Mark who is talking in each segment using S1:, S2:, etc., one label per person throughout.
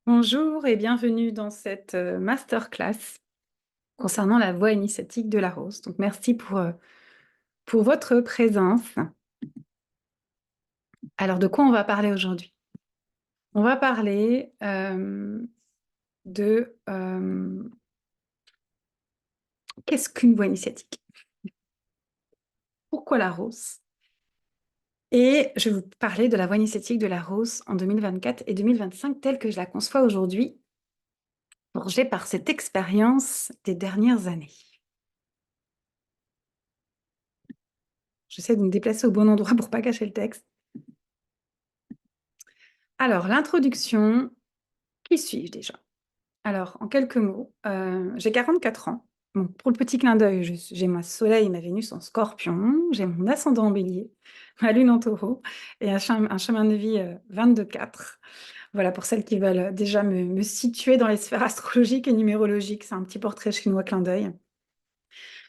S1: Bonjour et bienvenue dans cette masterclass concernant la voie initiatique de la rose. Donc, merci pour votre présence. Alors, de quoi on va parler aujourd'hui? On va parler de qu'est-ce qu'une voie initiatique? Pourquoi la rose? Et je vais vous parler de la voie initiatique de la rose en 2024 et 2025 telle que je la conçois aujourd'hui, forgée par cette expérience des dernières années. J'essaie de me déplacer au bon endroit pour pas cacher le texte. Alors, l'introduction, qui suis-je déjà? Alors, en quelques mots, j'ai 44 ans. Bon, pour le petit clin d'œil, j'ai ma soleil, ma Vénus en scorpion, j'ai mon ascendant en bélier, ma lune en taureau et un chemin de vie 22-4. Voilà, pour celles qui veulent déjà me situer dans les sphères astrologiques et numérologiques, c'est un petit portrait chinois clin d'œil.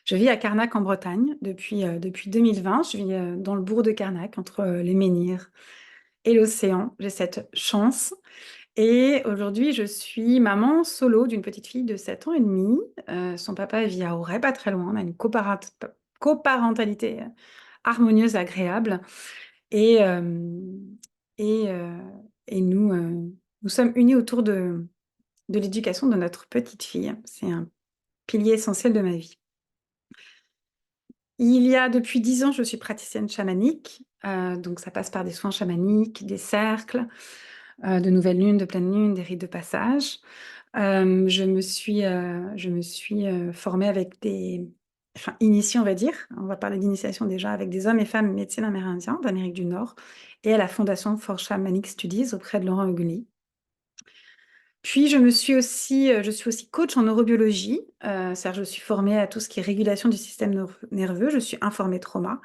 S1: Je vis à Carnac en Bretagne depuis 2020. Je vis dans le bourg de Carnac, entre les menhirs et l'océan. J'ai cette chance. Et aujourd'hui, je suis maman solo d'une petite fille de 7 ans et demi. Son papa vit à Auray, pas très loin. On a une coparentalité harmonieuse, agréable. Et, euh, et, euh, et nous sommes unis autour de l'éducation de notre petite fille. C'est un pilier essentiel de ma vie. Il y a depuis 10 ans, je suis praticienne chamanique. Donc ça passe par des soins chamaniques, des cercles, de nouvelles lunes, de pleine lune, des rites de passage. Je me suis formée avec enfin, initiée, on va dire. On va parler d'initiation déjà avec des hommes et femmes médecins amérindiens d'Amérique du Nord et à la fondation For Shamanic Studies auprès de Laurent Huguli. Puis je suis aussi coach en neurobiologie, c'est-à-dire je suis formée à tout ce qui est régulation du système nerveux, je suis informée trauma.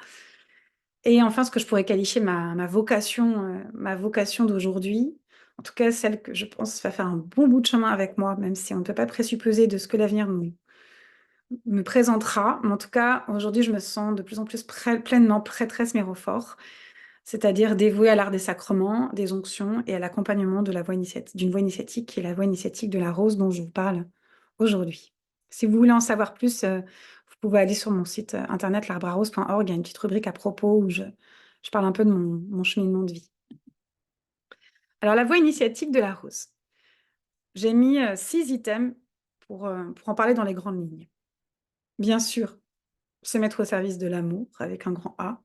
S1: Et enfin, ce que je pourrais qualifier ma vocation d'aujourd'hui, en tout cas celle que je pense va faire un bon bout de chemin avec moi, même si on ne peut pas présupposer de ce que l'avenir me présentera. Mais en tout cas, aujourd'hui, je me sens de plus en plus pleinement prêtresse mérophore, c'est-à-dire dévouée à l'art des sacrements, des onctions et à l'accompagnement de d'une voie initiatique, qui est la voie initiatique de la rose dont je vous parle aujourd'hui. Si vous voulez en savoir plus, vous pouvez aller sur mon site internet larbrarose.org. Il y a une petite rubrique à propos où je parle un peu de mon cheminement de vie. Alors, la voie initiatique de la rose. J'ai mis 6 items pour en parler dans les grandes lignes. Bien sûr, se mettre au service de l'amour avec un grand A.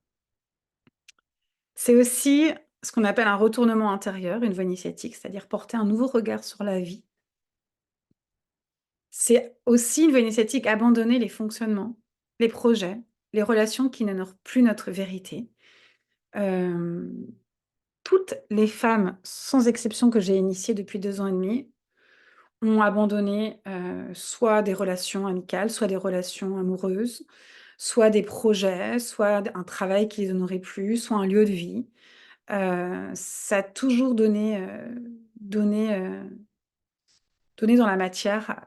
S1: C'est aussi ce qu'on appelle un retournement intérieur, une voie initiatique, c'est-à-dire porter un nouveau regard sur la vie. C'est aussi une voie initiatique, abandonner les fonctionnements, les projets, les relations qui n'honorent plus notre vérité. Euh, Toutes les femmes, sans exception, que j'ai initiées depuis 2 ans et demi, ont abandonné soit des relations amicales, soit des relations amoureuses, soit des projets, soit un travail qui les honorait plus, soit un lieu de vie. Ça a toujours donné, euh, donné dans la matière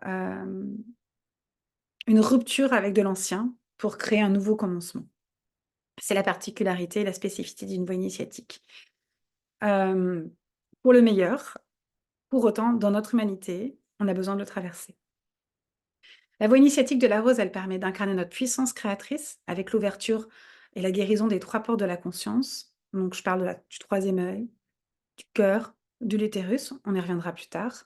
S1: une rupture avec de l'ancien pour créer un nouveau commencement. C'est la particularité et la spécificité d'une voie initiatique. Euh, pour le meilleur, pour autant, dans notre humanité, on a besoin de le traverser. La voie initiatique de la rose, elle permet d'incarner notre puissance créatrice avec l'ouverture et la guérison des 3 portes de la conscience. Donc, je parle du troisième œil, du cœur, de l'utérus. On y reviendra plus tard.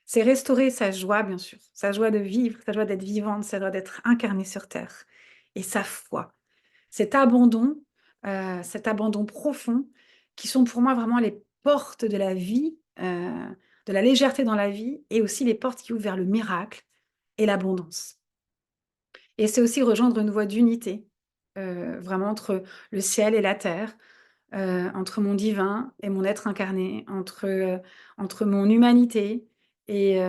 S1: C'est restaurer sa joie, bien sûr, sa joie de vivre, sa joie d'être vivante, sa joie d'être incarnée sur Terre, et sa foi. Cet abandon profond, qui sont pour moi vraiment les portes de la vie, de la légèreté dans la vie, et aussi les portes qui ouvrent vers le miracle et l'abondance. Et c'est aussi rejoindre une voie d'unité, vraiment entre le ciel et la terre, entre mon divin et mon être incarné, entre mon humanité et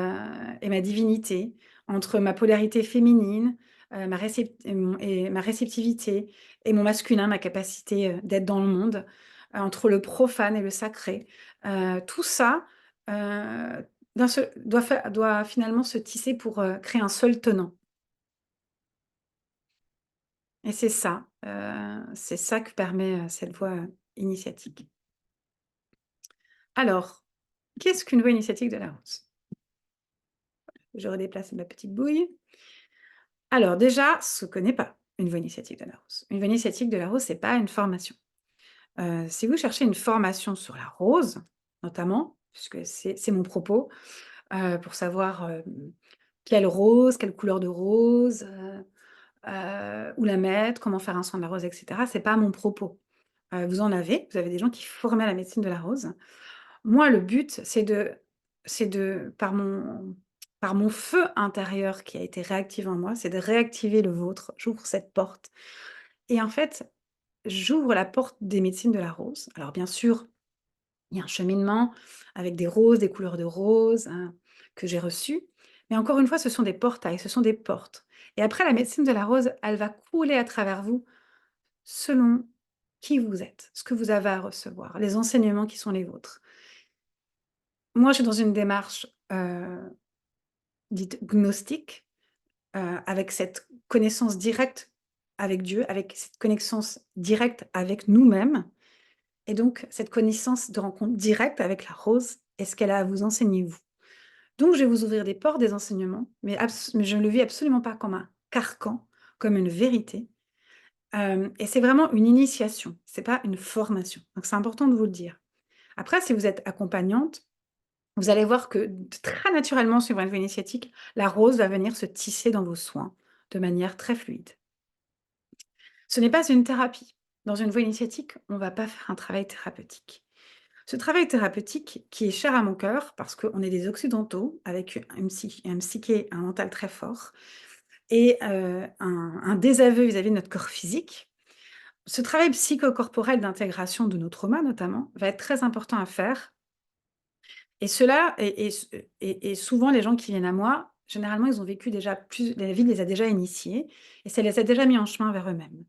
S1: ma divinité, entre ma polarité féminine, et ma réceptivité, et mon masculin, ma capacité d'être dans le monde, entre le profane et le sacré. Tout ça doit finalement se tisser pour créer un seul tenant. Et c'est ça que permet cette voie initiatique. Alors, Qu'est-ce qu'une voie initiatique de la rose? Je redéplace ma petite bouille. Alors déjà, ce que n'est pas une voie initiatique de la rose. Une voie initiatique de la rose, c'est pas une formation. Si vous cherchez une formation sur la rose, notamment, puisque c'est mon propos, pour savoir, quelle rose, quelle couleur de rose, où la mettre, comment faire un soin de la rose et cetera, c'est pas mon propos. Vous avez des gens qui forment à la médecine de la rose. Moi, le but, c'est de par mon feu intérieur qui a été réactivé en moi, c'est de réactiver le vôtre. J'ouvre cette porte et en fait, j'ouvre la porte des médecines de la rose. Alors bien sûr, il y a un cheminement avec des roses, des couleurs de rose, hein, que j'ai reçues. Mais encore une fois, ce sont des portails, ce sont des portes. Et après, la médecine de la rose, elle va couler à travers vous selon qui vous êtes, ce que vous avez à recevoir, les enseignements qui sont les vôtres. Moi, je suis dans une démarche dite gnostique, avec cette connaissance directe avec Dieu, avec cette connaissance directe avec nous-mêmes. Et donc, cette connaissance de rencontre directe avec la rose et ce qu'elle a à vous enseigner, vous. Donc, je vais vous ouvrir des portes, des enseignements, mais je ne le vis absolument pas comme un carcan, comme une vérité. Et c'est vraiment une initiation, c'est pas une formation. Donc, c'est important de vous le dire. Après, si vous êtes accompagnante, vous allez voir que très naturellement, suivant une voie initiatique, la rose va venir se tisser dans vos soins de manière très fluide. Ce n'est pas une thérapie. Dans une voie initiatique, on ne va pas faire un travail thérapeutique. Ce travail thérapeutique qui est cher à mon cœur, parce qu'on est des occidentaux, avec un psyché, un mental très fort, et un désaveu vis-à-vis de notre corps physique, ce travail psychocorporel d'intégration de nos traumas notamment, va être très important à faire. Et cela et souvent les gens qui viennent à moi, généralement, ils ont vécu déjà plus la vie les a déjà initiés et ça les a déjà mis en chemin vers eux-mêmes.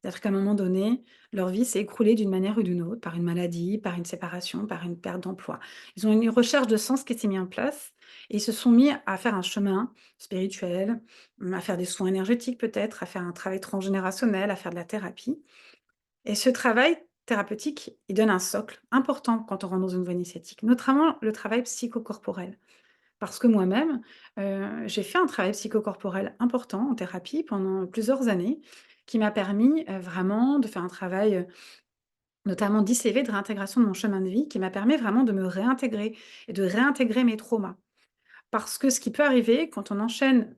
S1: C'est-à-dire qu'à un moment donné, leur vie s'est écroulée d'une manière ou d'une autre, par une maladie, par une séparation, par une perte d'emploi. Ils ont une recherche de sens qui s'est mis en place et ils se sont mis à faire un chemin spirituel, à faire des soins énergétiques peut-être, à faire un travail transgénérationnel, à faire de la thérapie. Et ce travail thérapeutique, il donne un socle important quand on rentre dans une voie initiatique, notamment le travail psychocorporel. Parce que moi-même, j'ai fait un travail psychocorporel important en thérapie pendant plusieurs années, qui m'a permis, vraiment de faire un travail, notamment d'ICV, de réintégration de mon chemin de vie, qui m'a permis vraiment de me réintégrer et de réintégrer mes traumas. Parce que ce qui peut arriver quand on enchaîne,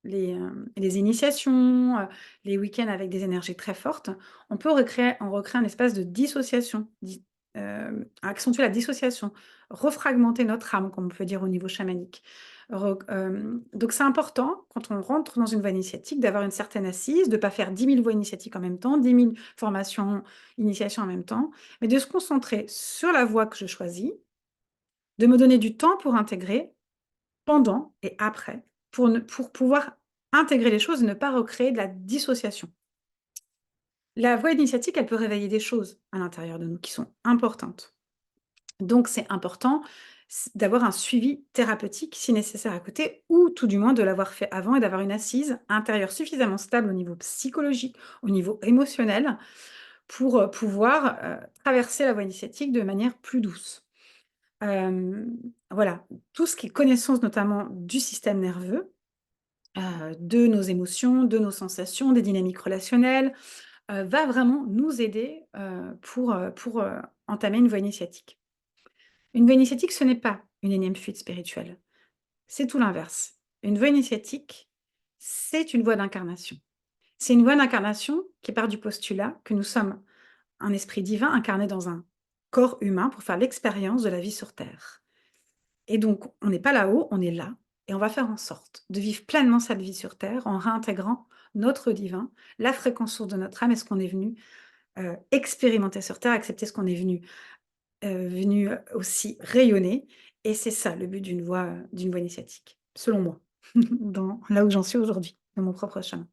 S1: les initiations, les week-ends avec des énergies très fortes, on recrée un espace de dissociation, accentuer la dissociation, refragmenter notre âme, comme on peut dire au niveau chamanique. Donc c'est important, quand on rentre dans une voie initiatique, d'avoir une certaine assise, de ne pas faire 10 000 voies initiatiques en même temps, 10 000 formations, initiations en même temps, mais de se concentrer sur la voie que je choisis, de me donner du temps pour intégrer pendant et après, pour pouvoir intégrer les choses et ne pas recréer de la dissociation. La voie initiatique, elle peut réveiller des choses à l'intérieur de nous qui sont importantes. Donc c'est important d'avoir un suivi thérapeutique si nécessaire à côté, ou tout du moins de l'avoir fait avant et d'avoir une assise intérieure suffisamment stable au niveau psychologique, au niveau émotionnel, pour pouvoir traverser la voie initiatique de manière plus douce. Voilà, tout ce qui est connaissance notamment du système nerveux, de nos émotions, de nos sensations, des dynamiques relationnelles, va vraiment nous aider, pour entamer une voie initiatique. Une voie initiatique, ce n'est pas une énième fuite spirituelle, c'est tout l'inverse. Une voie initiatique, c'est une voie d'incarnation. C'est une voie d'incarnation qui part du postulat que nous sommes un esprit divin incarné dans un corps humain pour faire l'expérience de la vie sur terre. Et donc, on n'est pas là-haut, on est là, et on va faire en sorte de vivre pleinement cette vie sur terre en réintégrant notre divin, la fréquence source de notre âme et ce qu'on est venu expérimenter sur terre, accepter ce qu'on est venu aussi rayonner. Et c'est ça le but d'une voie initiatique, selon moi, dans, là où j'en suis aujourd'hui, dans mon propre chemin.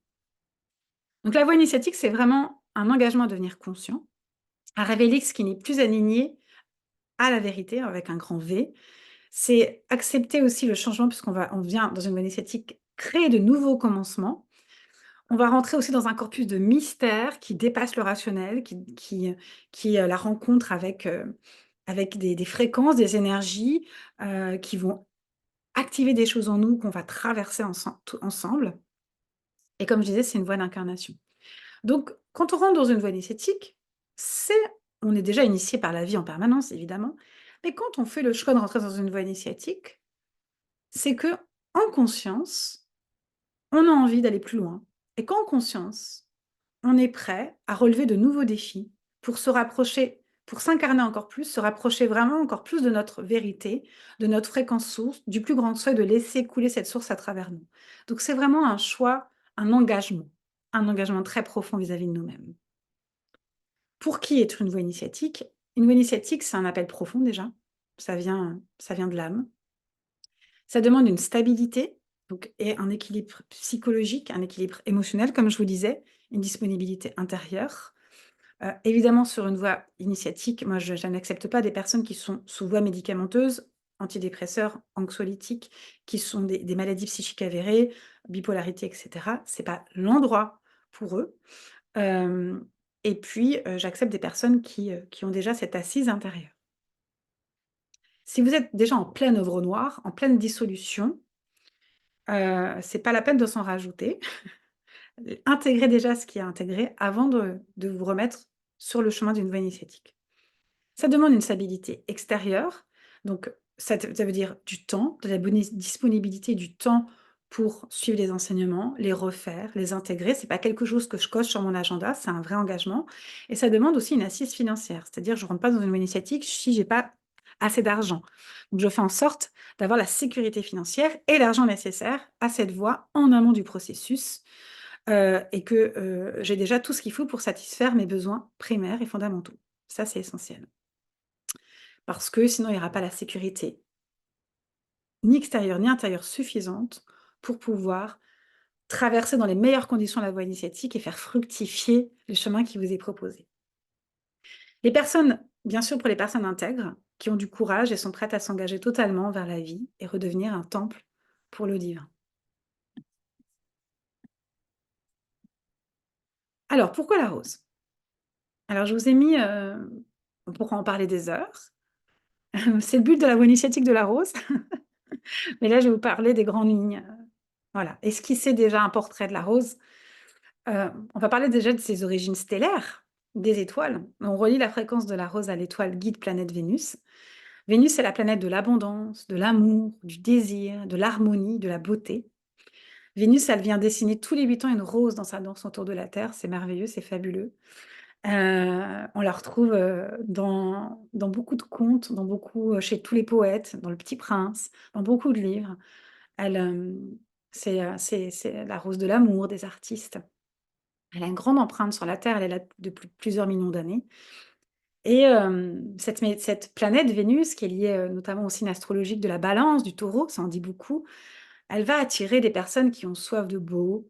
S1: Donc la voie initiatique, c'est vraiment un engagement à devenir conscient, à révéler ce qui n'est plus aligné à la vérité, avec un grand V. C'est accepter aussi le changement on vient dans une voie initiatique créer de nouveaux commencements. On va rentrer aussi dans un corpus de mystère qui dépasse le rationnel, qui est la rencontre avec, avec des fréquences, des énergies, qui vont activer des choses en nous qu'on va traverser ensemble et comme je disais, c'est une voie d'incarnation. Donc quand on rentre dans une voie initiatique, c'est on est déjà initié par la vie en permanence évidemment, mais quand on fait le choix de rentrer dans une voie initiatique, c'est que en conscience, on a envie d'aller plus loin et qu'en conscience, on est prêt à relever de nouveaux défis pour se rapprocher, pour s'incarner encore plus, se rapprocher vraiment encore plus de notre vérité, de notre fréquence source, du plus grand souhait de laisser couler cette source à travers nous. Donc c'est vraiment un choix, un engagement très profond vis-à-vis de nous-mêmes. Pour qui être une voie initiatique? Une voie initiatique, c'est un appel profond déjà. Ça vient de l'âme. Ça demande une stabilité, donc, et un équilibre psychologique, un équilibre émotionnel, comme je vous disais, une disponibilité intérieure. Évidemment, sur une voie initiatique, moi, je n'accepte pas des personnes qui sont sous voie médicamenteuse, antidépresseurs, anxiolytiques, qui sont des maladies psychiques avérées, bipolarité, et cetera. C'est pas l'endroit pour eux. Hem et puis, j'accepte des personnes qui ont déjà cette assise intérieure. Si vous êtes déjà en pleine œuvre noire, en pleine dissolution, c'est pas la peine de s'en rajouter. Intégrez déjà ce qui est intégré avant de vous remettre sur le chemin d'une voie initiatique. Ça demande une stabilité extérieure, donc ça veut dire du temps, de la disponibilité du temps pour suivre les enseignements, les refaire, les intégrer. C'est pas quelque chose que je coche sur mon agenda, c'est un vrai engagement et ça demande aussi une assise financière. C'est-à-dire je rentre pas dans une voie initiatique si j'ai pas assez d'argent. Donc je fais en sorte d'avoir la sécurité financière et l'argent nécessaire à cette voie en amont du processus, et que, j'ai déjà tout ce qu'il faut pour satisfaire mes besoins primaires et fondamentaux. Ça, c'est essentiel. Parce que sinon il y aura pas la sécurité, ni extérieure ni intérieure suffisante pour pouvoir traverser dans les meilleures conditions la voie initiatique et faire fructifier le chemin qui vous est proposé. Les personnes bien sûr pour les personnes intègres, qui ont du courage et sont prêtes à s'engager totalement vers la vie et redevenir un temple pour le divin. Alors pourquoi la rose? Alors je vous ai mis, on pourra en parler des heures. C'est le but de la voie initiatique de la rose, mais là je vais vous parler des grandes lignes, voilà. Esquisser déjà un portrait de la rose. On va parler déjà de ses origines stellaires, des étoiles. On relie la fréquence de la rose à l'étoile guide planète Vénus. Vénus, c'est la planète de l'abondance, de l'amour, du désir, de l'harmonie, de la beauté. Vénus, elle vient dessiner tous les 8 ans une rose dans sa danse autour de la Terre. C'est merveilleux, c'est fabuleux. On la retrouve, dans beaucoup de contes, dans beaucoup, chez tous les poètes, dans Le Petit Prince, dans beaucoup de livres. Elle, c'est la rose de l'amour des artistes. Elle a une grande empreinte sur la Terre, elle est là depuis plusieurs millions d'années et cette planète Vénus qui est liée, notamment au signe astrologique de la Balance, du Taureau, ça en dit beaucoup, elle va attirer des personnes qui ont soif de beau,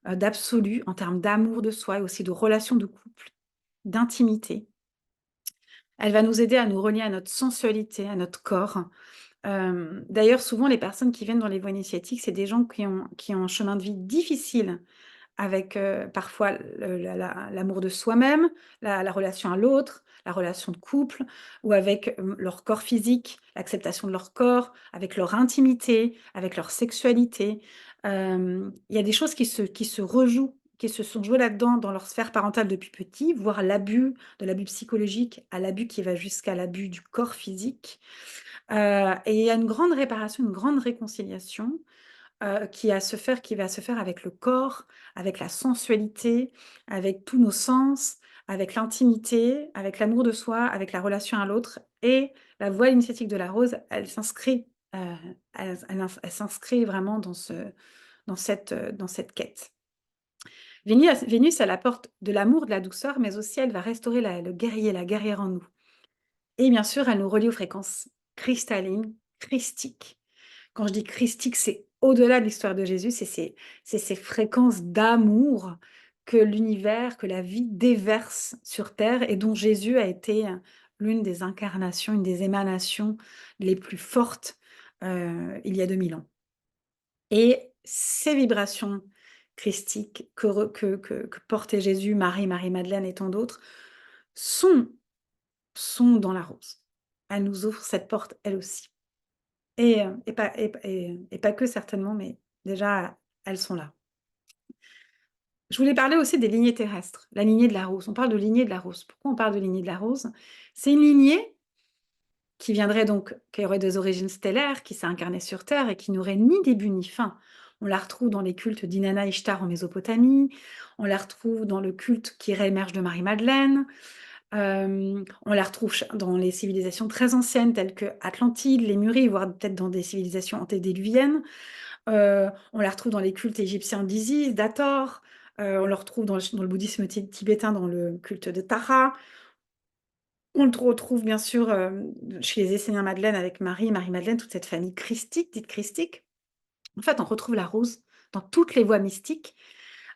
S1: d'absolu en termes d'amour de soi et aussi de relations de couple, d'intimité. Elle va nous aider à nous relier à notre sensualité, à notre corps. D'ailleurs, souvent les personnes qui viennent dans les voies initiatiques, c'est des gens qui ont un chemin de vie difficile avec, parfois l'amour de soi-même, la relation à l'autre, la relation de couple ou avec, leur corps physique, l'acceptation de leur corps, avec leur intimité, avec leur sexualité. Il y a des choses qui se rejouent, qui se sont jouées là-dedans dans leur sphère parentale depuis petit, voire l'abus, de l'abus psychologique à l'abus qui va jusqu'à l'abus du corps physique. Et il y a une grande réparation, une grande réconciliation qui va se faire avec le corps, avec la sensualité, avec tous nos sens, avec l'intimité, avec l'amour de soi, avec la relation à l'autre et la voie initiatique de la rose, heu, elle s'inscrit vraiment dans cette quête. Vénus, elle apporte de l'amour, de la douceur, mais aussi elle va restaurer le guerrier, la guerrière en nous et bien sûr, elle nous relie aux fréquences cristallines, christiques. Quand je dis christique, c'est au-delà de l'histoire de Jésus, c'est ces fréquences d'amour que l'univers, que la vie déverse sur terre et dont Jésus a été, l'une des incarnations, une des émanations les plus fortes, il y a 2000 ans. Et ces vibrations christiques que portait Jésus, Marie, Marie-Madeleine et tant d'autres sont dans la rose. elle nous ouvre cette porte elle aussi. Et pas que certainement, mais déjà, elles sont là. Je voulais parler aussi des lignées terrestres, la lignée de la rose. On parle de lignée de la rose. Pourquoi on parle de lignée de la rose? C'est une lignée qui viendrait donc qui aurait des origines stellaires, qui s'est incarnée sur Terre et qui n'aurait ni début ni fin. On la retrouve dans les cultes d'Inanna Ishtar en Mésopotamie, on la retrouve dans le culte qui réémerge de Marie-Madeleine, on la retrouve dans les civilisations très anciennes telles que Atlantide, Lémurie, voire peut-être dans des civilisations antédiluviennes. On la retrouve dans les cultes égyptiens d'Isis, d'Hathor, on le retrouve dans le bouddhisme tibétain, dans le culte de Tara. On le retrouve bien sûr, chez les Esséniens Madeleine avec Marie, Marie-Madeleine, toute cette famille christique, dite christique. En fait, on retrouve la rose dans toutes les voies mystiques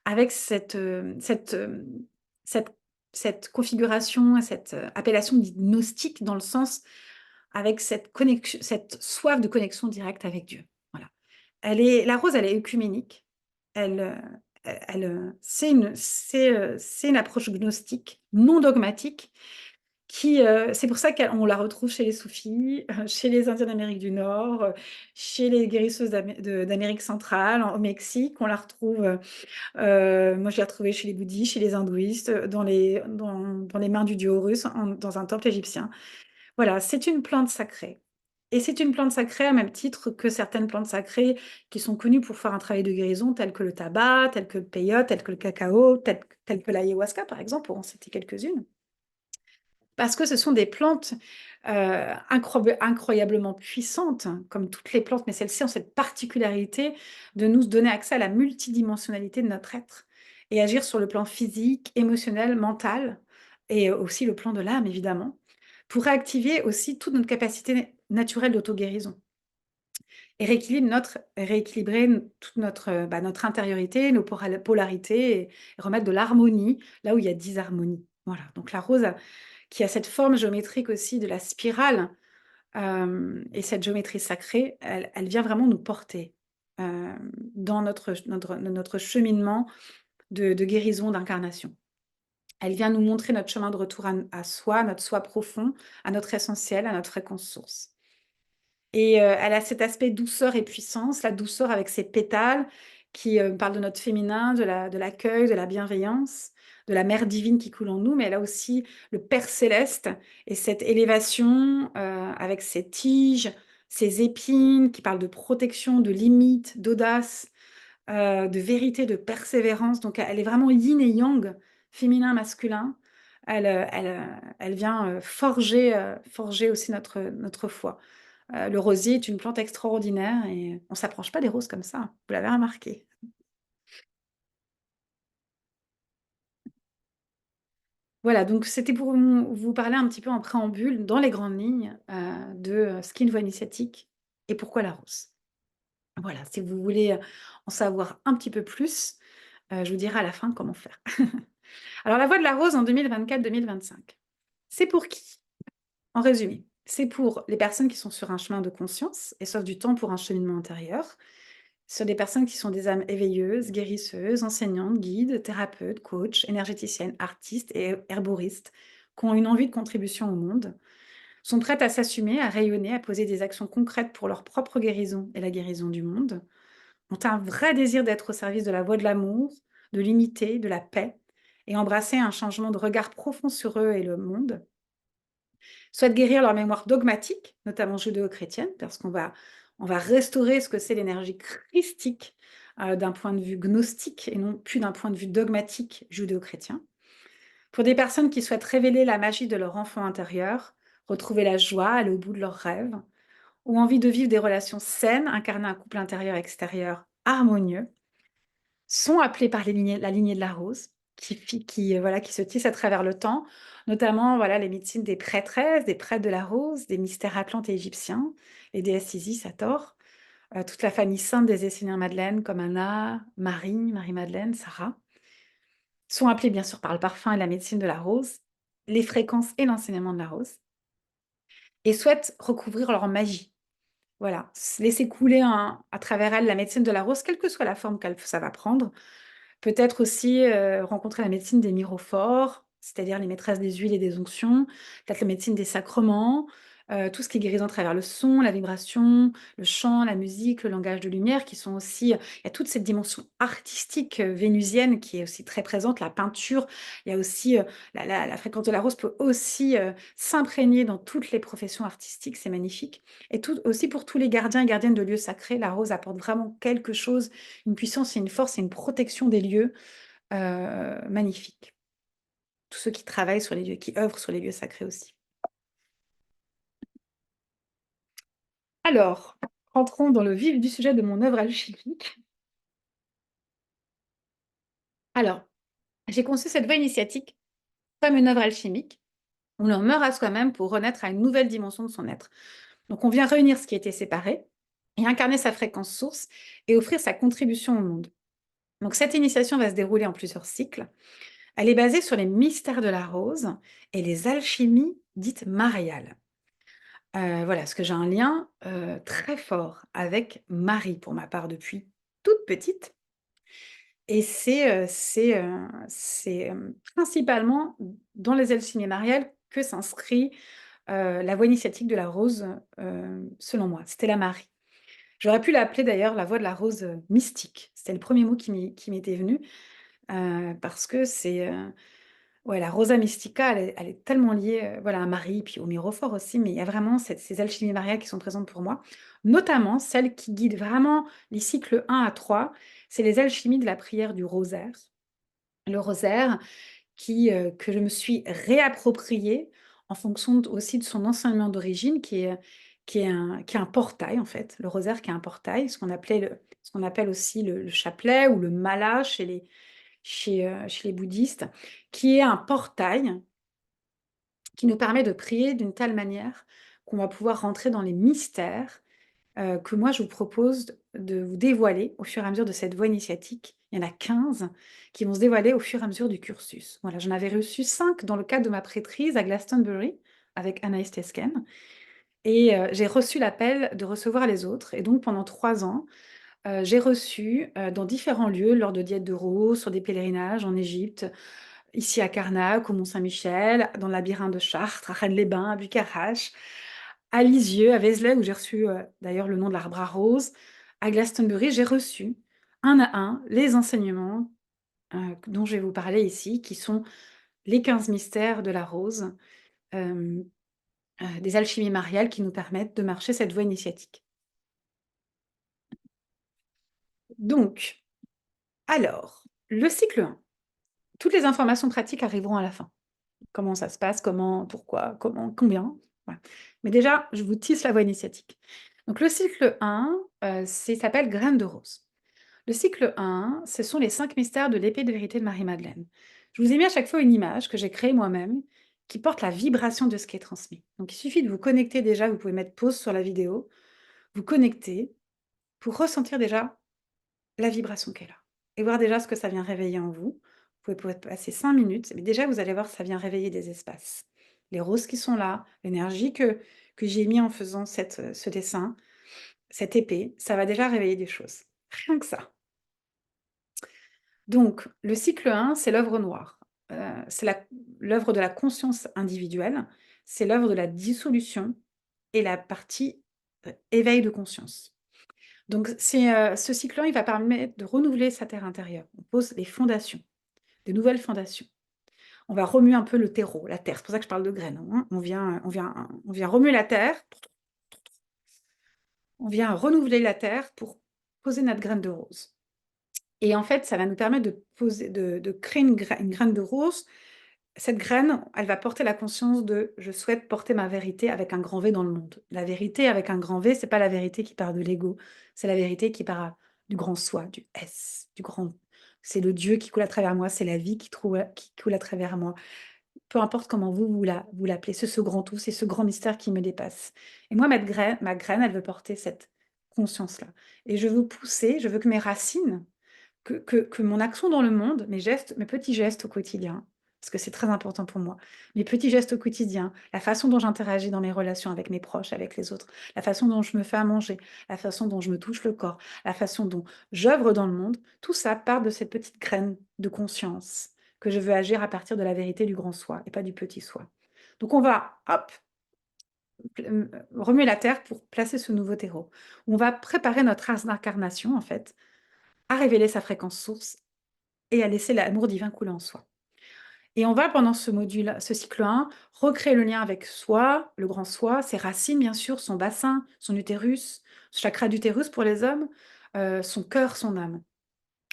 S1: avec cette cette configuration et cette, appellation dite gnostique dans le sens avec cette soif de connexion directe avec Dieu. Voilà. La rose, elle est œcuménique. Elle, c'est une approche gnostique, non dogmatique, c'est pour ça qu'on la retrouve chez les soufis, chez les Indiens d'Amérique du Nord, chez les guérisseuses d'Amérique centrale, au Mexique. On la retrouve, moi je l'ai retrouvée chez les bouddhistes, chez les hindouistes, dans les mains du dieu Horus, dans un temple égyptien. Voilà, c'est une plante sacrée. Et c'est une plante sacrée à même titre que certaines plantes sacrées qui sont connues pour faire un travail de guérison, telles que le tabac, telles que le peyote, telles que le cacao, telles que l'ayahuasca, par exemple, pour en citer quelques-unes. Parce que ce sont des plantes incroyablement puissantes, comme toutes les plantes, mais celles-ci ont cette particularité de nous donner accès à la multidimensionnalité de notre être et agir sur le plan physique, émotionnel, mental et aussi le plan de l'âme, évidemment, pour réactiver aussi toute notre capacité naturelle d'auto-guérison et rééquilibrer toute notre intériorité, nos polarités et remettre de l'harmonie là où il y a disharmonie. Voilà, donc la rose qui a cette forme géométrique aussi de la spirale, et cette géométrie sacrée, elle vient vraiment nous porter, dans notre cheminement de guérison, d'incarnation. Elle vient nous montrer notre chemin de retour à soi, à notre soi profond, à notre essentiel, à notre fréquence source. Et elle a cet aspect douceur et puissance, la douceur avec ses pétales qui, parlent de notre féminin, de l'accueil, de la bienveillance, de la mère divine qui coule en nous, mais elle a aussi le Père céleste et cette élévation, avec ses tiges, ses épines qui parlent de protection, de limite, d'audace, de vérité, de persévérance. Donc elle est vraiment yin et yang, féminin, masculin. Elle vient, forger aussi notre foi. Le rosier est une plante extraordinaire et on s'approche pas des roses comme ça, hein. Vous l'avez remarqué. Voilà, donc c'était pour vous parler un petit peu en préambule, dans les grandes lignes, de, ce qu'est une voie initiatique et pourquoi la rose. Voilà, si vous voulez, en savoir un petit peu plus, je vous dirai à la fin comment faire. Alors la voie de la rose en 2024-2025, c'est pour qui? En résumé, c'est pour les personnes qui sont sur un chemin de conscience et sauf du temps pour un cheminement intérieur. Sur des personnes qui sont des âmes éveilleuses, guérisseuses, enseignantes, guides, thérapeutes, coachs, énergéticiennes, artistes et herboristes, qui ont une envie de contribution au monde, sont prêtes à s'assumer, à rayonner, à poser des actions concrètes pour leur propre guérison et la guérison du monde, ont un vrai désir d'être au service de la voie de l'amour, de l'unité, de la paix, et embrasser un changement de regard profond sur eux et le monde, souhaitent guérir leur mémoire dogmatique, notamment judéo-chrétienne, parce qu'on va restaurer ce que c'est l'énergie christique d'un point de vue gnostique et non plus d'un point de vue dogmatique judéo-chrétien. Pour des personnes qui souhaitent révéler la magie de leur enfant intérieur, retrouver la joie, aller au bout de leurs rêves, ou envie de vivre des relations saines, incarner un couple intérieur-extérieur harmonieux, sont appelés par la lignée de la rose, voilà, qui se tisse à travers le temps, notamment voilà, les médecines des prêtresses, des prêtres de la rose, des mystères atlantes et égyptiens, les déesses Isis, Hathor, toute la famille sainte des Esséniens Madeleine, comme Anna, Marie, Marie-Madeleine, Sarah, sont appelés bien sûr par le parfum et la médecine de la rose, les fréquences et l'enseignement de la rose, et souhaitent recouvrir leur magie. Voilà, laisser couler à travers elle la médecine de la rose, quelle que soit la forme que ça va prendre. Peut-être aussi, rencontrer la médecine des mirophores, c'est-à-dire les maîtresses des huiles et des onctions, peut-être la médecine des sacrements, tout ce qui est guérison à travers le son, la vibration, le chant, la musique, le langage de lumière qui sont aussi, il y a toute cette dimension artistique, vénusienne qui est aussi très présente, la peinture. Il y a aussi, la fréquence de la rose peut aussi, s'imprégner dans toutes les professions artistiques, c'est magnifique et tout aussi pour tous les gardiens et gardiennes de lieux sacrés, la rose apporte vraiment quelque chose, une puissance et une force et une protection des lieux, magnifique. Tous ceux qui travaillent sur les lieux, qui œuvrent sur les lieux sacrés aussi. Alors, rentrons dans le vif du sujet de mon œuvre alchimique. Alors, j'ai conçu cette voie initiatique comme une œuvre alchimique, où l'on meurt à soi-même pour renaître à une nouvelle dimension de son être. Donc, on vient réunir ce qui était séparé et incarner sa fréquence source et offrir sa contribution au monde. Donc, cette initiation va se dérouler en plusieurs cycles. Elle est basée sur les mystères de la rose et les alchimies dites mariales. Voilà, parce que j'ai un lien, très fort avec Marie, pour ma part, depuis toute petite et c'est principalement dans les alchimies mariales que s'inscrit, la voie initiatique de la rose, selon moi. C'était la Marie. J'aurais pu l'appeler d'ailleurs la voie de la rose, mystique. C'était le premier mot qui m'était venu, parce que ouais, la Rosa Mystica, elle est tellement liée, voilà, à Marie, puis au Mirophore aussi, mais il y a vraiment ces alchimies mariales qui sont présentes pour moi, notamment celles qui guident vraiment les cycles 1 à 3, c'est les alchimies de la prière du rosaire. Le rosaire que je me suis réapproprié en fonction aussi de son enseignement d'origine qui est un portail en fait, le rosaire qui est un portail, ce qu'on appelle aussi le chapelet ou le mala chez les bouddhistes, qui est un portail qui nous permet de prier d'une telle manière qu'on va pouvoir rentrer dans les mystères, que moi je vous propose de vous dévoiler au fur et à mesure de cette voie initiatique. Il y en a 15 qui vont se dévoiler au fur et à mesure du cursus. Voilà, j'en avais reçu 5 dans le cadre de ma prêtrise à Glastonbury avec Anaïs Tesken et j'ai reçu l'appel de recevoir les autres et donc pendant 3 ans, j'ai reçu, dans différents lieux lors de diètes de rose, sur des pèlerinages en Égypte, ici à Karnak, au Mont-Saint-Michel, dans le labyrinthe de Chartres, à Rennes-les-Bains, à Bucarache, à Lisieux, à Vézelay, où j'ai reçu d'ailleurs le nom de l'arbre à rose, à Glastonbury, j'ai reçu un à un les enseignements dont je vais vous parler ici, qui sont les 15 mystères de la rose, euh, des alchimies mariales qui nous permettent de marcher cette voie initiatique. Donc, alors, le cycle 1. Toutes les informations pratiques arriveront à la fin. Comment ça se passe, comment, pourquoi, comment, combien. Voilà. Mais déjà, je vous tisse la voie initiatique. Donc le cycle 1, s'appelle Graines de rose. Le cycle 1, ce sont les 5 mystères de l'épée de vérité de Marie-Madeleine. Je vous ai mis à chaque fois une image que j'ai créée moi-même qui porte la vibration de ce qui est transmis. Donc il suffit de vous connecter déjà, vous pouvez mettre pause sur la vidéo, vous connecter pour ressentir déjà la vibration qui est là et voir déjà ce que ça vient réveiller en vous. Vous pouvez passer 5 minutes, mais déjà vous allez voir, ça vient réveiller des espaces. Les roses qui sont là, l'énergie que j'ai mis en faisant ce dessin, cette épée, ça va déjà réveiller des choses. Rien que ça. Donc, le cycle 1, c'est l'œuvre noire. C'est l'œuvre de la conscience individuelle, c'est l'œuvre de la dissolution et la partie éveil de conscience. Donc, ce cycle 1, il va permettre de renouveler sa terre intérieure. On pose les fondations, des nouvelles fondations. On va remuer un peu le terreau, la terre. C'est pour ça que je parle de graines, hein. On vient remuer la terre, on vient renouveler la terre pour poser notre graine de rose. Et en fait, ça va nous permettre de créer une graine de rose. Cette graine, elle va porter la conscience de je souhaite porter ma vérité avec un grand V dans le monde. La vérité avec un grand V, c'est pas la vérité qui part de l'ego, c'est la vérité qui part du grand soi, du S, du grand. C'est le Dieu qui coule à travers moi, c'est la vie qui coule à travers moi. Peu importe comment vous l'appelez, c'est ce grand tout, c'est ce grand mystère qui me dépasse. Et moi, ma graine, elle veut porter cette conscience-là. Et je veux pousser, je veux que mes racines, que mon action dans le monde, mes gestes, mes petits gestes au quotidien, parce que c'est très important pour moi, mes petits gestes au quotidien, la façon dont j'interagis dans mes relations avec mes proches, avec les autres, la façon dont je me fais à manger, la façon dont je me touche le corps, la façon dont j'œuvre dans le monde, tout ça part de cette petite graine de conscience que je veux agir à partir de la vérité du grand soi et pas du petit soi. Donc on va, hop, remuer la terre pour placer ce nouveau terreau. On va préparer notre ars d'incarnation, en fait, à révéler sa fréquence source et à laisser l'amour divin couler en soi. Et on va, pendant ce module, ce cycle 1, recréer le lien avec soi, le grand soi, ses racines, bien sûr, son bassin, son utérus, chakra d'utérus pour les hommes, son cœur, son âme.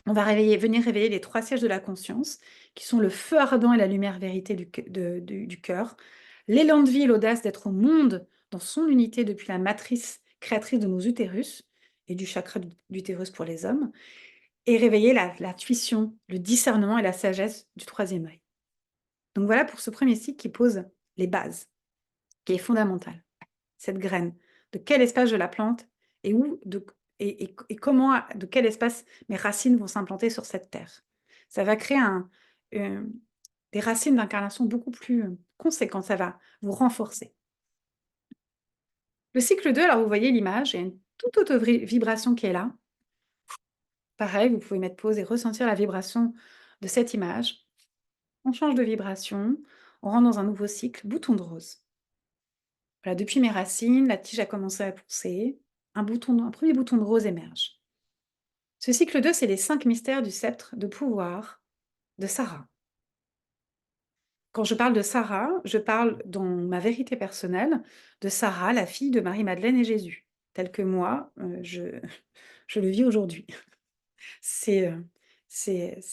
S1: On va venir réveiller les 3 sièges de la conscience, qui sont le feu ardent et la lumière vérité du cœur, l'élan de vie et l'audace d'être au monde dans son unité depuis la matrice créatrice de nos utérus et du chakra d'utérus pour les hommes, et réveiller la tuition, le discernement et la sagesse du 3e œil. Donc voilà pour ce premier cycle qui pose les bases, qui est fondamental. Cette graine, de quel espace je la plante et comment, de quel espace mes racines vont s'implanter sur cette terre. Ça va créer des racines d'incarnation beaucoup plus conséquentes, ça va vous renforcer. Le cycle 2, alors vous voyez l'image, il y a une toute autre vibration qui est là. Pareil, vous pouvez mettre pause et ressentir la vibration de cette image. On change de vibration, on rentre dans un nouveau cycle, bouton de rose. Voilà, depuis mes racines, la tige a commencé à pousser, un premier bouton de rose émerge. Ce cycle 2, c'est les 5 mystères du sceptre de pouvoir de Sarah. Quand je parle de Sarah, je parle dans ma vérité personnelle de Sarah, la fille de Marie-Madeleine et Jésus, tel que moi, je le vis aujourd'hui. C'est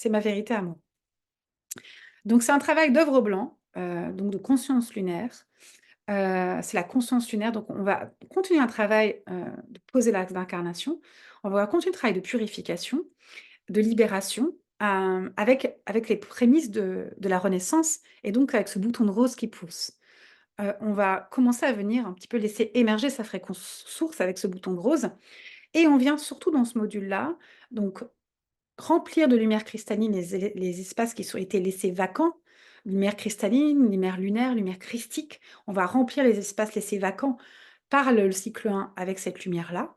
S1: ma vérité à moi. Donc c'est un travail d'œuvre blanc, donc de conscience lunaire. C'est la conscience lunaire, donc on va continuer un travail de poser l'axe d'incarnation. On va continuer le travail de purification, de libération, avec les prémices de la Renaissance, et donc avec ce bouton de rose qui pousse. On va commencer à venir un petit peu laisser émerger sa fréquence source avec ce bouton de rose, et on vient surtout dans ce module-là, donc remplir de lumière cristalline les espaces qui ont été laissés vacants, lumière cristalline, lumière lunaire, lumière christique. On va remplir les espaces laissés vacants par le cycle 1 avec cette lumière-là.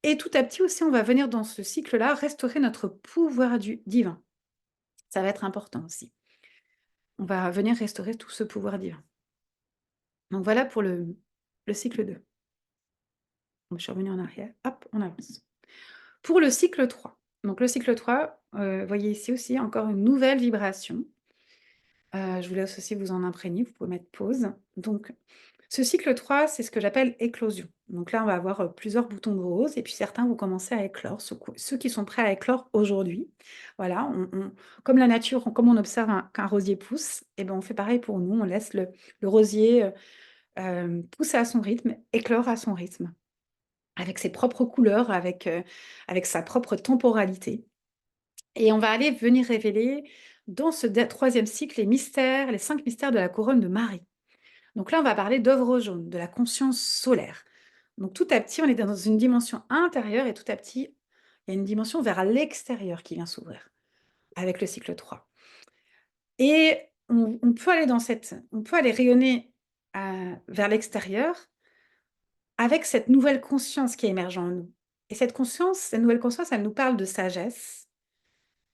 S1: Et tout à petit aussi, on va venir dans ce cycle-là restaurer notre pouvoir divin. Ça va être important aussi. On va venir restaurer tout ce pouvoir divin. Donc voilà pour le cycle 2. Je suis revenue en arrière. Hop, on avance. Pour le cycle 3. Donc le cycle 3, vous voyez ici aussi encore une nouvelle vibration. Je vous laisse aussi vous en imprégner, vous pouvez mettre pause. Donc ce cycle 3, c'est ce que j'appelle éclosion. Donc là, on va avoir plusieurs boutons de rose et puis certains vont commencer à éclore, ceux qui sont prêts à éclore aujourd'hui. Voilà, comme la nature, comme on observe qu'un rosier pousse, et ben on fait pareil pour nous, on laisse le rosier pousser à son rythme, éclore à son rythme, avec ses propres couleurs, avec sa propre temporalité. Et on va aller venir révéler dans ce 3e cycle les 5 mystères de la couronne de Marie. Donc là, on va parler d'œuvre jaune, de la conscience solaire. Donc tout à petit, on est dans une dimension intérieure et tout à petit, il y a une dimension vers l'extérieur qui vient s'ouvrir avec le cycle 3. Et on peut aller on peut aller rayonner vers l'extérieur avec cette nouvelle conscience qui émerge en nous. Et cette nouvelle conscience, elle nous parle de sagesse,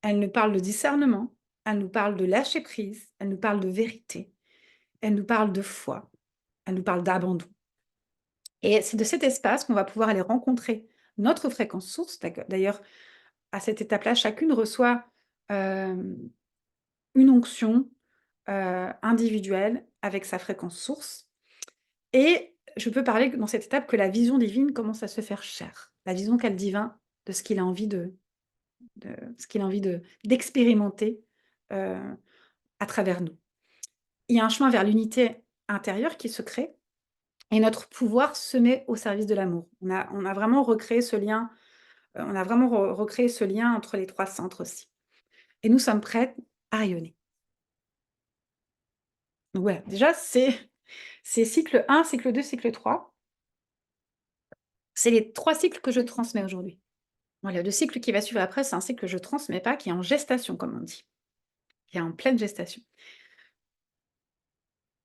S1: elle nous parle de discernement, elle nous parle de lâcher prise, elle nous parle de vérité, elle nous parle de foi, elle nous parle d'abandon. Et c'est de cet espace qu'on va pouvoir aller rencontrer notre fréquence source. D'ailleurs, à cette étape-là, chacune reçoit une onction individuelle avec sa fréquence source. Et je peux parler dans cette étape que la vision divine commence à se faire chair. La vision qu'a le divin de ce qu'il a envie d'expérimenter à travers nous. Il y a un chemin vers l'unité intérieure qui se crée et notre pouvoir se met au service de l'amour. On a vraiment recréé ce lien, recréé ce lien entre les 3 centres aussi. Et nous sommes prêts à rayonner. Donc voilà, déjà, c'est cycle 1, cycle 2, cycle 3. C'est les 3 cycles que je transmets aujourd'hui. Voilà, le cycle qui va suivre après, c'est un cycle que je ne transmets pas, qui est en gestation, comme on dit. Qui est en pleine gestation.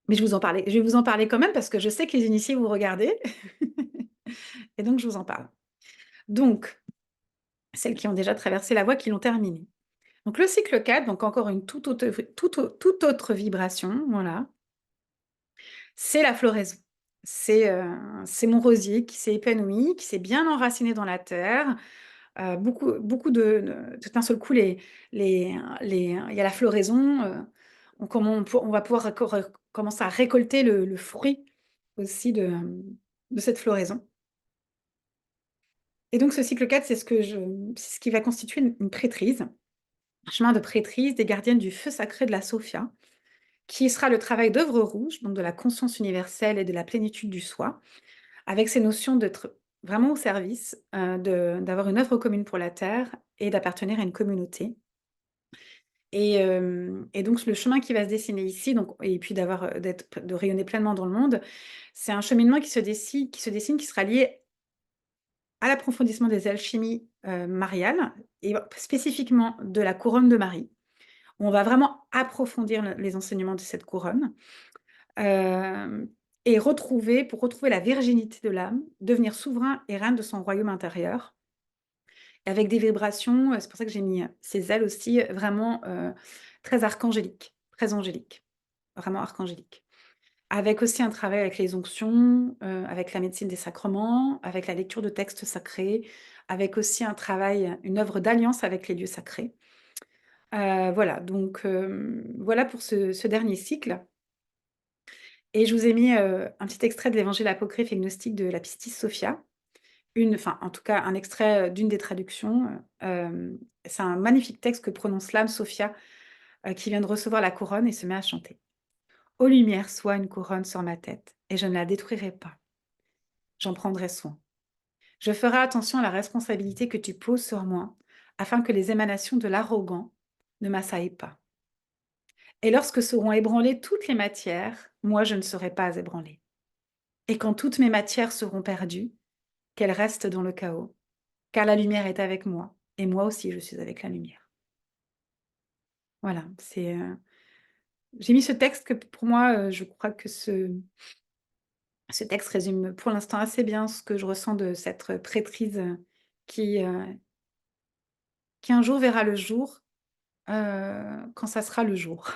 S1: Mais je vais vous en parler quand même parce que je sais que les initiés vous regardez. Et donc, je vous en parle. Donc, celles qui ont déjà traversé la voie, qui l'ont terminé. Donc, le cycle 4, donc encore une toute autre vibration, voilà. C'est la floraison. C'est mon rosier qui s'est épanoui, qui s'est bien enraciné dans la terre. Beaucoup de d'un seul coup, il y a la floraison, on va pouvoir commencer à récolter le fruit aussi de cette floraison. Et donc ce cycle 4, c'est ce qui va constituer une prêtrise, un chemin de prêtrise des gardiennes du feu sacré de la Sophia, qui sera le travail d'œuvre rouge, donc de la conscience universelle et de la plénitude du soi, avec ces notions d'être vraiment au service, d'avoir une œuvre commune pour la terre et d'appartenir à une communauté. Et donc le chemin qui va se dessiner ici, donc et puis de rayonner pleinement dans le monde, c'est un cheminement qui se dessine, qui sera lié à l'approfondissement des alchimies, mariales et spécifiquement de la couronne de Marie. On va vraiment approfondir les enseignements de cette couronne, hem et pour retrouver la virginité de l'âme, devenir souverain et reine de son royaume intérieur, avec des vibrations, c'est pour ça que j'ai mis, ces ailes aussi, vraiment, très archangéliques, très angéliques, vraiment archangéliques. Avec aussi un travail avec les onctions, avec la médecine des sacrements, avec la lecture de textes sacrés, avec aussi un travail, une œuvre d'alliance avec les lieux sacrés. Voilà, donc voilà pour ce dernier cycle, et je vous ai mis, un petit extrait de l'Évangile apocryphe et gnostique de la Pistis Sophia. En tout cas, un extrait, d'une des traductions, c'est un magnifique texte que prononce l'âme Sophia, qui vient de recevoir la couronne et se met à chanter. «Ô lumière, sois une couronne sur ma tête, et je ne la détruirai pas. J'en prendrai soin. Je ferai attention à la responsabilité que tu poses sur moi, afin que les émanations de l'arrogant ne m'assaillent pas. Et lorsque seront ébranlées toutes les matières, moi je ne serai pas ébranlée. Et quand toutes mes matières seront perdues, qu'elles restent dans le chaos, car la lumière est avec moi, et moi aussi je suis avec la lumière.» Voilà, j'ai mis ce texte que pour moi, je crois que ce texte résume pour l'instant assez bien ce que je ressens de cette prêtrise, qui, heu, qui un jour verra le jour, quand ça sera le jour,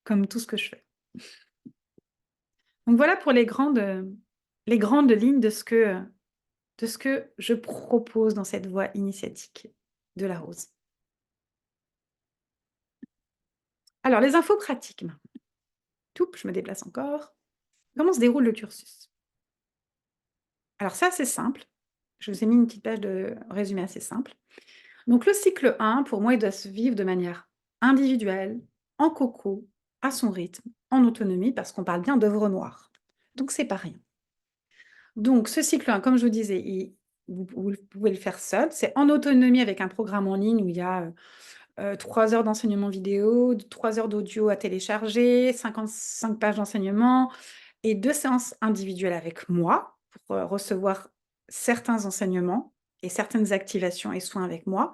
S1: comme tout ce que je fais. Donc voilà pour les grandes lignes de ce que je propose dans cette voie initiatique de la rose. Alors les infos pratiques maintenant. Toup, je me déplace encore. Comment se déroule le cursus? Alors c'est assez simple. Je vous ai mis une petite page de résumé assez simple. Donc le cycle 1, pour moi, il doit se vivre de manière individuelle, en coco, à son rythme, en autonomie, parce qu'on parle bien d'œuvre noire. Donc c'est pas rien. Donc ce cycle 1, comme je vous disais, vous pouvez le faire seul. C'est en autonomie avec un programme en ligne où il y a 3 heures d'enseignement vidéo, 3 heures d'audio à télécharger, 55 pages d'enseignement et 2 séances individuelles avec moi pour recevoir certains enseignements et certaines activations et soins avec moi,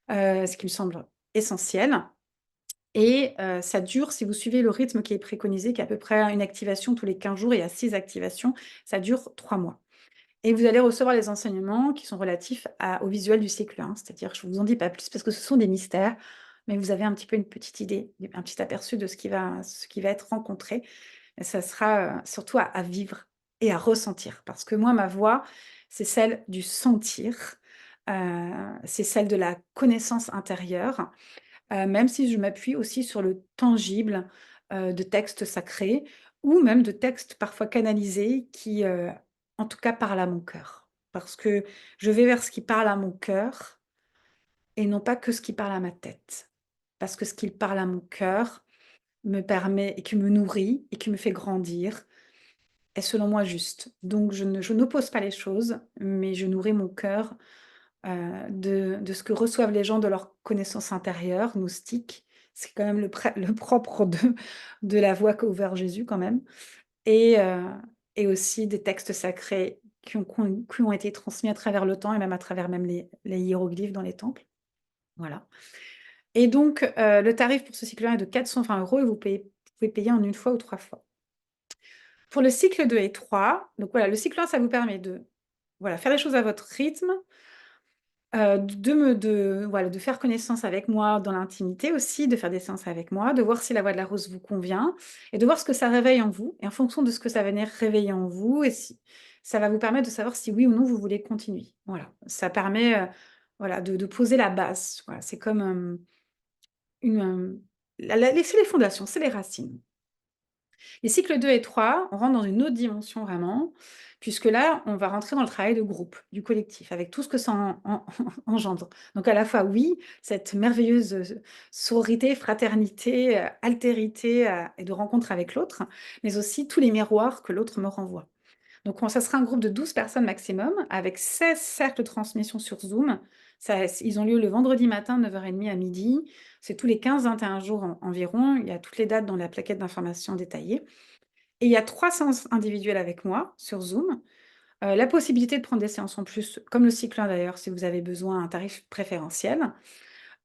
S1: ce qui me semble essentiel. Et ça dure, si vous suivez le rythme qui est préconisé, qui est à peu près une activation tous les 15 jours, il y a 6 activations, ça dure 3 mois. Et vous allez recevoir les enseignements qui sont relatifs au visuel du cycle 1, c'est-à-dire, je ne vous en dis pas plus parce que ce sont des mystères, mais vous avez un petit peu une petite idée, un petit aperçu de ce qui va être rencontré. Et ça sera surtout à vivre et à ressentir, parce que moi, ma voix, c'est celle du sentir, c'est celle de la connaissance intérieure. Même si je m'appuie aussi sur le tangible, de textes sacrés ou même de textes parfois canalisés qui, en tout cas parlent à mon cœur. Parce que je vais vers ce qui parle à mon cœur et non pas que ce qui parle à ma tête. Parce que ce qui parle à mon cœur me permet et qui me nourrit et qui me fait grandir est selon moi juste. Donc je n'oppose pas les choses, mais je nourris mon cœur de ce que reçoivent les gens de leur connaissance intérieure, gnostique. C'est quand même le propre de la voie qu'a ouvert Jésus quand même, et et aussi des textes sacrés qui ont été transmis à travers le temps et même à travers même les hiéroglyphes dans les temples. Voilà, et donc le tarif pour ce cycle-là est de 420 € et vous pouvez payer en une fois ou 3 fois. Pour le cycle 2 et 3, donc voilà, le cycle 1, ça vous permet de, voilà, faire les choses à votre rythme, Voilà, de faire connaissance avec moi dans l'intimité aussi, de faire des séances avec moi, de voir si la voix de la rose vous convient et de voir ce que ça réveille en vous et en fonction de ce que ça va venir réveiller en vous et si ça va vous permettre de savoir si oui ou non vous voulez continuer. Voilà, ça permet, voilà, de poser la base. Voilà, c'est comme, une, c'est les fondations, c'est les racines. Les cycles 2 et 3, on rentre dans une autre dimension vraiment, puisque là, on va rentrer dans le travail de groupe, du collectif, avec tout ce que ça engendre. Donc à la fois, oui, cette merveilleuse sororité, fraternité, altérité et de rencontre avec l'autre, mais aussi tous les miroirs que l'autre me renvoie. Donc ça sera un groupe de 12 personnes maximum, avec 16 cercles de transmission sur Zoom. Ils ont lieu le vendredi matin, 9h30 à midi. C'est tous les 15-21 jours environ. Il y a toutes les dates dans la plaquette d'information détaillée. Et il y a 3 séances individuelles avec moi sur Zoom. La possibilité de prendre des séances en plus, comme le cycle 1 d'ailleurs, si vous avez besoin, un tarif préférentiel.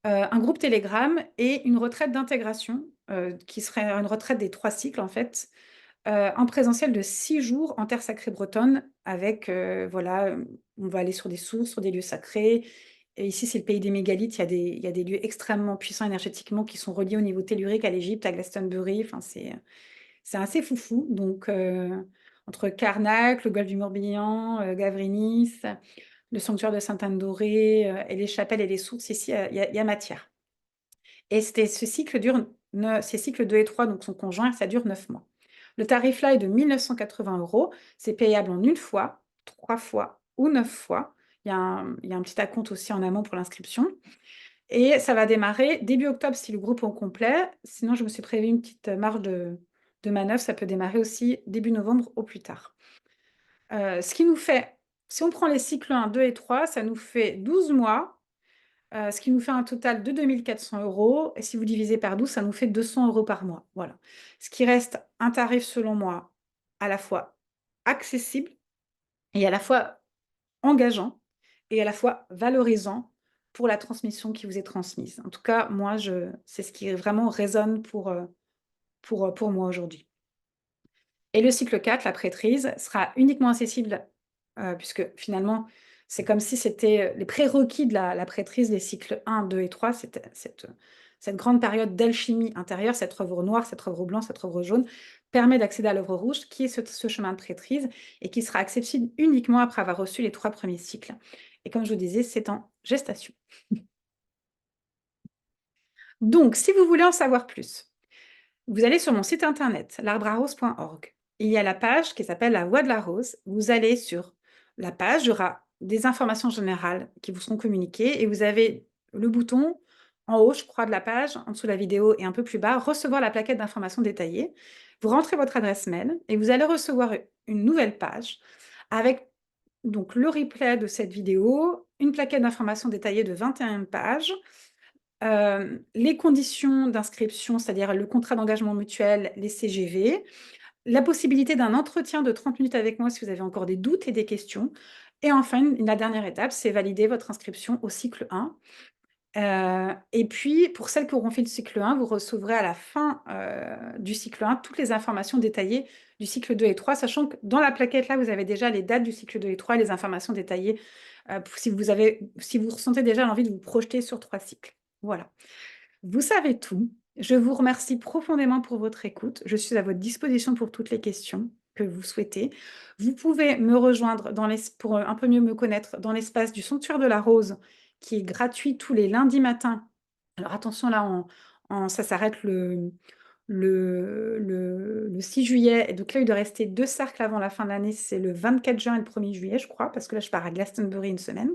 S1: Un groupe Telegram et une retraite d'intégration, qui serait une retraite des 3 cycles en fait, en présentiel de 6 jours en terre sacrée bretonne avec, voilà, on va aller sur des sources, sur des lieux sacrés et ici, c'est le pays des mégalithes. Il y a des lieux extrêmement puissants énergétiquement qui sont reliés au niveau tellurique à l'Égypte, à Glastonbury. Enfin, c'est assez foufou. Donc, entre Karnak, le golfe du Morbihan, Gavrinis, le sanctuaire de Sainte-Anne-d'Auray, et les chapelles et les sources, ici, il y a matière. Et ce cycle dure ces cycles 2 et 3 donc sont conjoints, ça dure 9 mois. Le tarif là est de 1 980 €. C'est payable en 1 fois, 3 fois ou 9 fois. Il y a un petit acompte aussi en amont pour l'inscription et ça va démarrer début octobre si le groupe est au complet. Sinon, je me suis prévu une petite marge de manœuvre, ça peut démarrer aussi début novembre au plus tard. Ce qui nous fait si on prend les cycles 1, 2 et 3, ça nous fait 12 mois, ce qui nous fait un total de 2 400 € et si vous divisez par 12, ça nous fait 200 € par mois, voilà. Ce qui reste un tarif selon moi, à la fois accessible et à la fois engageant et à la fois valorisant pour la transmission qui vous est transmise. En tout cas, moi, c'est ce qui vraiment résonne pour moi aujourd'hui. Et le cycle 4, la prêtrise, sera uniquement accessible, puisque finalement, c'est comme si c'était, les prérequis de la prêtrise, les cycles 1, 2 et 3, cette grande période d'alchimie intérieure, cette œuvre noire, cette œuvre blanche, cette œuvre jaune, permet d'accéder à l'œuvre rouge, qui est ce chemin de prêtrise et qui sera accessible uniquement après avoir reçu les 3 premiers cycles. Et comme je vous disais, c'est en gestation. Donc, si vous voulez en savoir plus, vous allez sur mon site internet, l'arbre-à-rose.org. Il y a la page qui s'appelle La Voix de la Rose. Vous allez sur la page, il y aura des informations générales qui vous seront communiquées et vous avez le bouton en haut, je crois, de la page, en dessous de la vidéo et un peu plus bas, recevoir la plaquette d'informations détaillée. Vous rentrez votre adresse mail et vous allez recevoir une nouvelle page avec donc le replay de cette vidéo, une plaquette d'informations détaillée de 21 pages, les conditions d'inscription, c'est-à-dire le contrat d'engagement mutuel, les CGV, la possibilité d'un entretien de 30 minutes avec moi si vous avez encore des doutes et des questions et enfin, la dernière étape, c'est valider votre inscription au cycle 1. Et puis pour celles qui auront fait le cycle 1, vous recevrez à la fin, du cycle 1 toutes les informations détaillées du cycle 2 et 3, sachant que dans la plaquette là, vous avez déjà les dates du cycle 2 et 3 et les informations détaillées, si vous ressentez déjà l'envie de vous projeter sur 3 cycles. Voilà. Vous savez tout. Je vous remercie profondément pour votre écoute. Je suis à votre disposition pour toutes les questions que vous souhaitez. Vous pouvez me rejoindre pour un peu mieux me connaître dans l'espace du Sanctuaire de la Rose, qui est gratuit tous les lundis matins. Alors attention là, ça s'arrête le 6 juillet, et donc là, il doit rester 2 cercles avant la fin de l'année, c'est le 24 juin et le 1er juillet, je crois, parce que là, je pars à Glastonbury une semaine.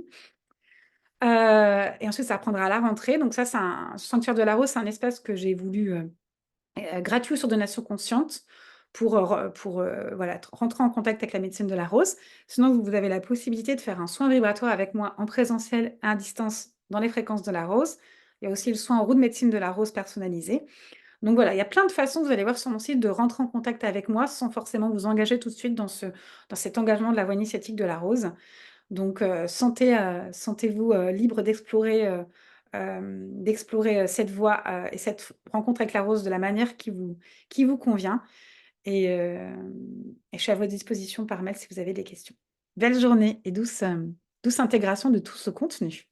S1: Et ensuite, ça reprendra à la rentrée. Donc ça, c'est un Sanctuaire de la Rose, c'est un espace que j'ai voulu, gratuit sur donation consciente voilà, rentrer en contact avec la médecine de la rose. Sinon, vous avez la possibilité de faire un soin vibratoire avec moi en présentiel à distance dans les fréquences de la rose. Il y a aussi le soin en roue de médecine de la rose personnalisé. Donc voilà, il y a plein de façons, vous allez voir sur mon site, de rentrer en contact avec moi sans forcément vous engager tout de suite dans cet engagement de la voie initiatique de la rose. Donc, sentez-vous libre d'explorer cette voie et cette rencontre avec la rose de la manière qui vous convient. Et je suis à votre disposition par mail si vous avez des questions. Belle journée et douce intégration de tout ce contenu.